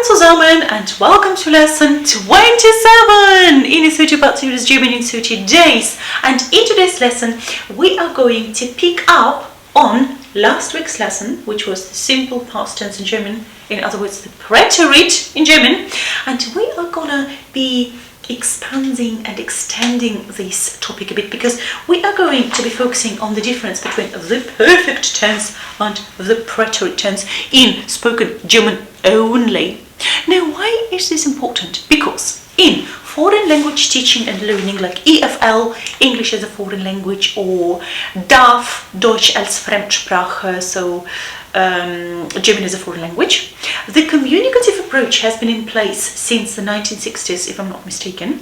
zusammen and welcome to lesson 27 in Isuti Part Series German in 30 days. And in today's lesson we are going to pick up on last week's lesson, which was the simple past tense in German, in other words the PRETERITE in German, and we are gonna be expanding and extending this topic a bit because we are going to be focusing on the difference between the perfect tense and the preterite tense in spoken German only. Now, why is this important? Because in foreign language teaching and learning like EFL, English as a foreign language, or DAF, Deutsch als Fremdsprache, so German as a foreign language, the communicative approach has been in place since the 1960s, if I'm not mistaken,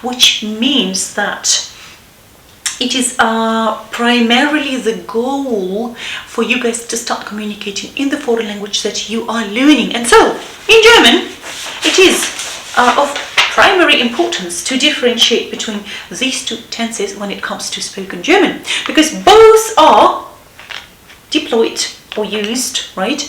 which means that it is primarily the goal for you guys to start communicating in the foreign language that you are learning. And so, in German, it is of primary importance to differentiate between these two tenses when it comes to spoken German, because both are deployed or used, right,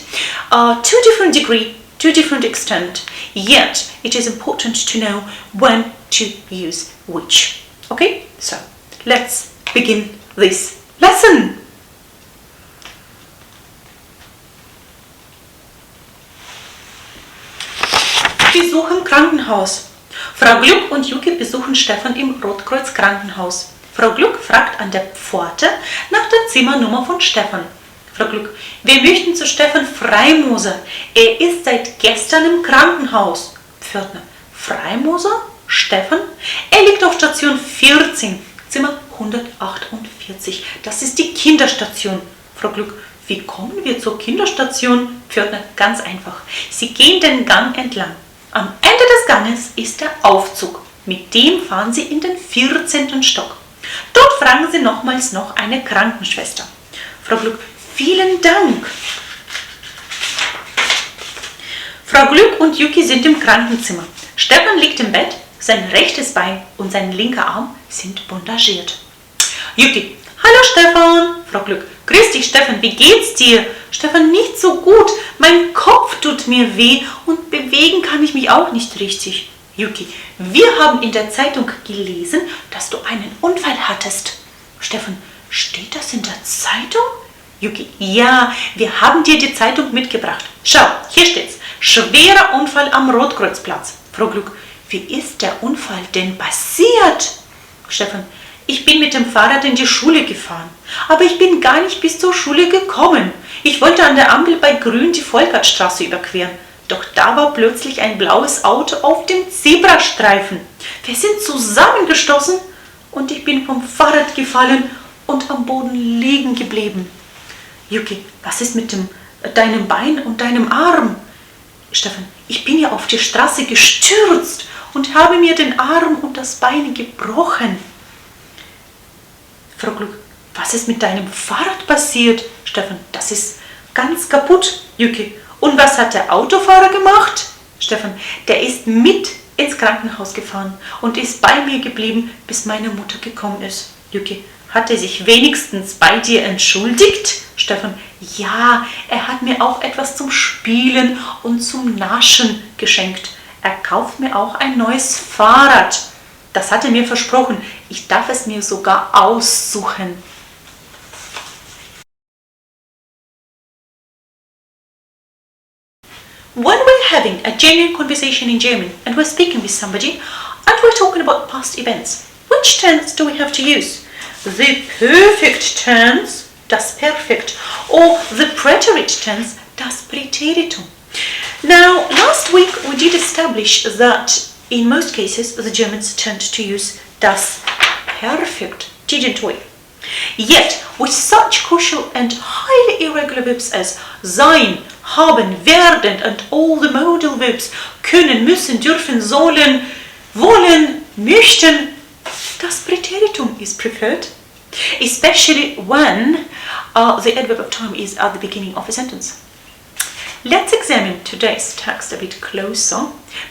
to a different degree, to a different extent, yet it is important to know when to use which. Okay, so let's begin this lesson. Besuch im Krankenhaus. Frau Gluck und Yuki besuchen Stefan im Rotkreuz Krankenhaus. Frau Gluck fragt an der Pforte nach der Zimmernummer von Stefan. Frau Gluck, wir möchten zu Stefan Freimoser. Er ist seit gestern im Krankenhaus. Pförtner, Freimoser? Stefan? Er liegt auf Station 14, Zimmer 148. Das ist die Kinderstation. Frau Gluck, wie kommen wir zur Kinderstation? Pförtner, ganz einfach. Sie gehen den Gang entlang. Am Ende des Ganges ist der Aufzug. Mit dem fahren Sie in den 14. Stock. Dort fragen Sie nochmals noch eine Krankenschwester. Frau Gluck, vielen Dank. Frau Gluck und Yuki sind im Krankenzimmer. Stefan liegt im Bett, sein rechtes Bein und sein linker Arm sind bandagiert. Yuki, hallo Stefan. Frau Gluck, grüß dich Stefan, wie geht's dir? Stefan, nicht so gut, mein Kopf tut mir weh und bewegen kann ich mich auch nicht richtig. Yuki, wir haben in der Zeitung gelesen, dass du einen Unfall hattest. Stefan, steht das in der Zeitung? Yuki, ja, wir haben dir die Zeitung mitgebracht. Schau, hier steht's. Schwerer Unfall am Rotkreuzplatz. Frau Gluck, wie ist der Unfall denn passiert? Stefan, ich bin mit dem Fahrrad in die Schule gefahren, aber ich bin gar nicht bis zur Schule gekommen. Ich wollte an der Ampel bei Grün die Volkertstraße überqueren. Doch da war plötzlich ein blaues Auto auf dem Zebrastreifen. Wir sind zusammengestoßen und ich bin vom Fahrrad gefallen und am Boden liegen geblieben. Yuki, was ist mit deinem Bein und deinem Arm? Stefan, ich bin ja auf die Straße gestürzt und habe mir den Arm und das Bein gebrochen. Frau Gluck, was ist mit deinem Fahrrad passiert? Stefan, das ist ganz kaputt. Yuki, und was hat der Autofahrer gemacht? Stefan, der ist mit ins Krankenhaus gefahren und ist bei mir geblieben, bis meine Mutter gekommen ist. Yuki, hat er sich wenigstens bei dir entschuldigt? Stefan, ja, er hat mir auch etwas zum Spielen und zum Naschen geschenkt. Er kauft mir auch ein neues Fahrrad. Das hat er mir versprochen. Ich darf es mir sogar aussuchen. When we're having a genuine conversation in German and we're speaking with somebody and we're talking about past events, which tense do we have to use? The perfect tense, das Perfekt, or the preterite tense, das Präteritum. Now, last week we did establish that in most cases the Germans tend to use das Perfekt, didn't we? Yet, with such crucial and highly irregular verbs as sein, haben, werden and all the modal verbs können, müssen, dürfen, sollen, wollen, möchten, das Präteritum is preferred, especially when the adverb of time is at the beginning of a sentence. Let's examine today's text a bit closer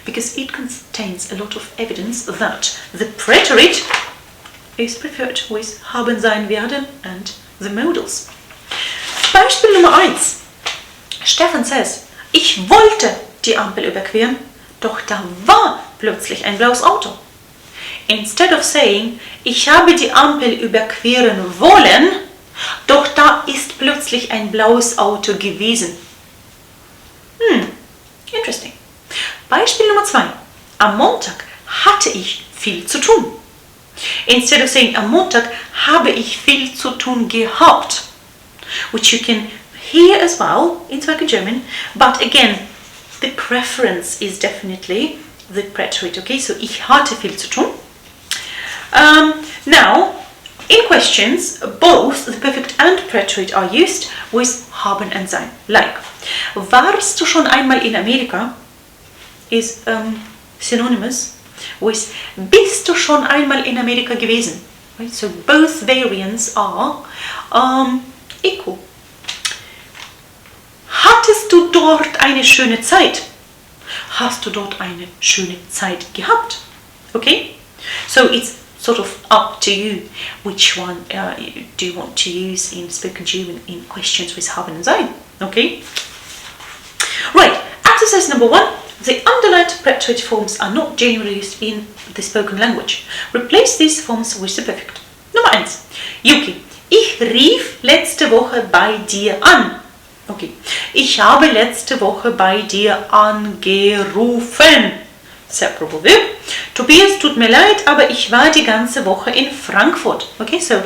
because it contains a lot of evidence that the preterite is preferred with haben, sein, werden and the modals. Beispiel Nummer 1. Stefan says, ich wollte die Ampel überqueren, doch da war plötzlich ein blaues Auto. Instead of saying, ich habe die Ampel überqueren wollen, doch da ist plötzlich ein blaues Auto gewesen. Interesting. Beispiel Nummer 2. Am Montag hatte ich viel zu tun. Instead of saying, am Montag habe ich viel zu tun gehabt, which you can hear as well in spoken German, but again, the preference is definitely the preterite, okay? So ich hatte viel zu tun. Now, in questions, both the perfect and preterite are used with haben and sein. Like, warst du schon einmal in Amerika? Is synonymous with bist du schon einmal in Amerika gewesen? Right? So both variants are equal. Hattest du dort eine schöne Zeit? Hast du dort eine schöne Zeit gehabt? Okay? So it's sort of up to you which one do you want to use in spoken German in questions with haben and sein. Okay? Right, exercise number 1. The underlined preterite forms are not generally used in the spoken language. Replace these forms with the perfect. Nummer 1. Yuki, ich rief letzte Woche bei dir an. Okay, ich habe letzte Woche bei dir angerufen. Separable verb. Tobias, tut mir leid, aber ich war die ganze Woche in Frankfurt. Okay, so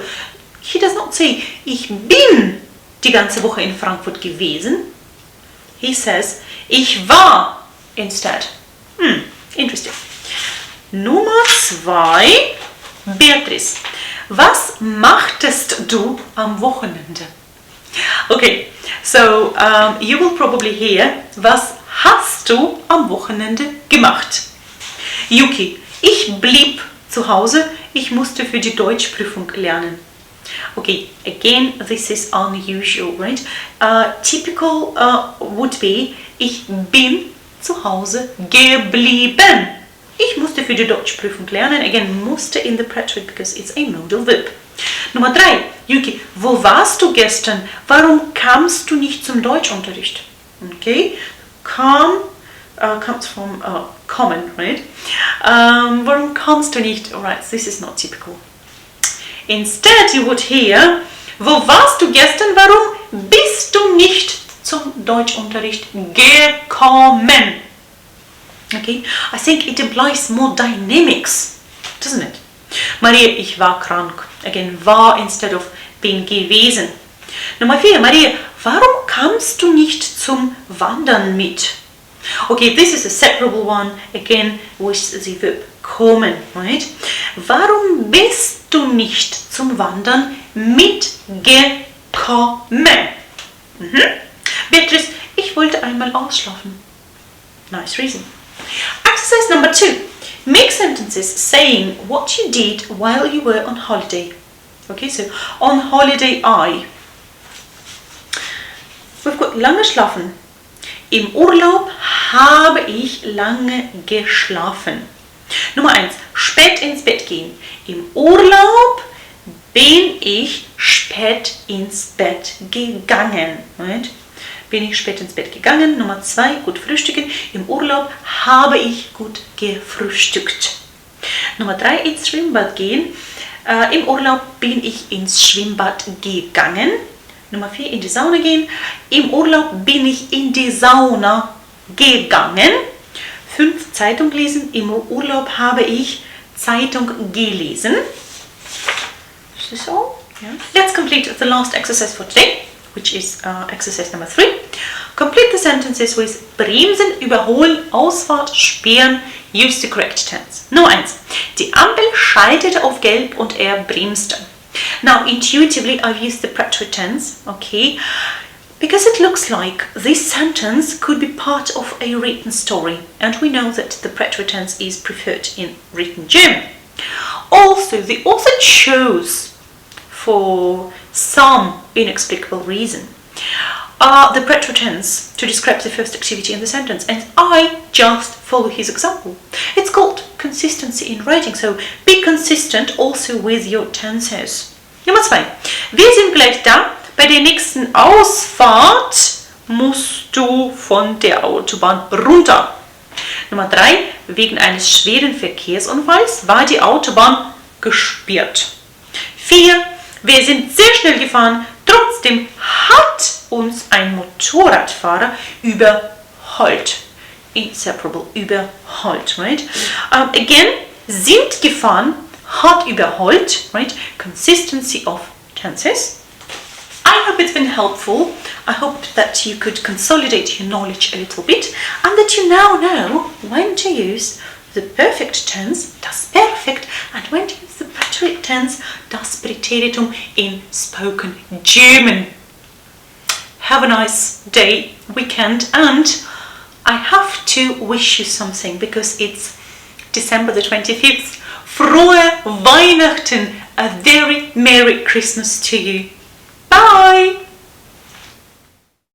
he does not say, ich bin die ganze Woche in Frankfurt gewesen. He says, ich war instead. Interesting. Nummer 2. Beatrice, was machtest du am Wochenende? Okay, so you will probably hear, was hast du am Wochenende gemacht? Yuki, ich blieb zu Hause, ich musste für die Deutschprüfung lernen. Okay, again, this is unusual, right? Typical would be, ich bin zu Hause geblieben. Ich musste für die Deutschprüfung lernen. Again, musste in the preterite because it's a modal verb. Nummer 3. Yuki, wo warst du gestern? Warum kamst du nicht zum Deutschunterricht? Okay, come comes from common, right? Warum kommst du nicht? Alright, this is not typical. Instead, you would hear, wo warst du gestern? Warum bist du nicht zum Deutschunterricht gekommen? Okay, I think it implies more dynamics, doesn't it? Maria, ich war krank. Again, war instead of bin gewesen. Nummer 4, Maria, warum kamst du nicht zum Wandern mit? Okay, this is a separable one, again with the verb kommen, right? Warum bist du nicht zum Wandern mitgekommen? Beatrice, ich wollte einmal ausschlafen. Nice reason. Exercise number 2. Make sentences saying what you did while you were on holiday. Okay, so on holiday we've got lange schlafen. Im Urlaub habe ich lange geschlafen. Nummer 1. Spät ins Bett gehen. Im Urlaub bin ich spät ins Bett gegangen. Right? Bin ich spät ins Bett gegangen. Nummer 2. Gut frühstücken. Im Urlaub habe ich gut gefrühstückt. Nummer 3. Ins Schwimmbad gehen. Im Urlaub bin ich ins Schwimmbad gegangen. Nummer 4, in die Sauna gehen. Im Urlaub bin ich in die Sauna gegangen. 5, Zeitung lesen. Im Urlaub habe ich Zeitung gelesen. Is this all? Yeah. Let's complete the last exercise for today, which is exercise number 3. Complete the sentences with bremsen, überholen, Ausfahrt, sperren. Use the correct tense. Nummer 1. Die Ampel schaltete auf Gelb und er bremste. Now, intuitively, I've used the preterite tense, okay, because it looks like this sentence could be part of a written story, and we know that the preterite tense is preferred in written German. Also, the author chose, for some inexplicable reason, the preterite tense to describe the first activity in the sentence, and I just follow his example. It's called consistency in writing, so be consistent also with your tenses. Nummer 2. Wir sind gleich da. Bei der nächsten Ausfahrt musst du von der Autobahn runter. Nummer 3. Wegen eines schweren Verkehrsunfalls war die Autobahn gesperrt. 4. Wir sind sehr schnell gefahren, trotzdem hat uns ein Motorradfahrer überholt. Inseparable, überholt, right? Again, sind gefahren, hat überholt, right? Consistency of tenses. I hope it's been helpful. I hope that you could consolidate your knowledge a little bit and that you now know when to use the perfect tense, das Perfekt, and when to use the preterite tense, das Präteritum, in spoken German. Have a nice day, weekend, and I have to wish you something because it's December the 25th. Frohe Weihnachten, a very Merry Christmas to you. Bye!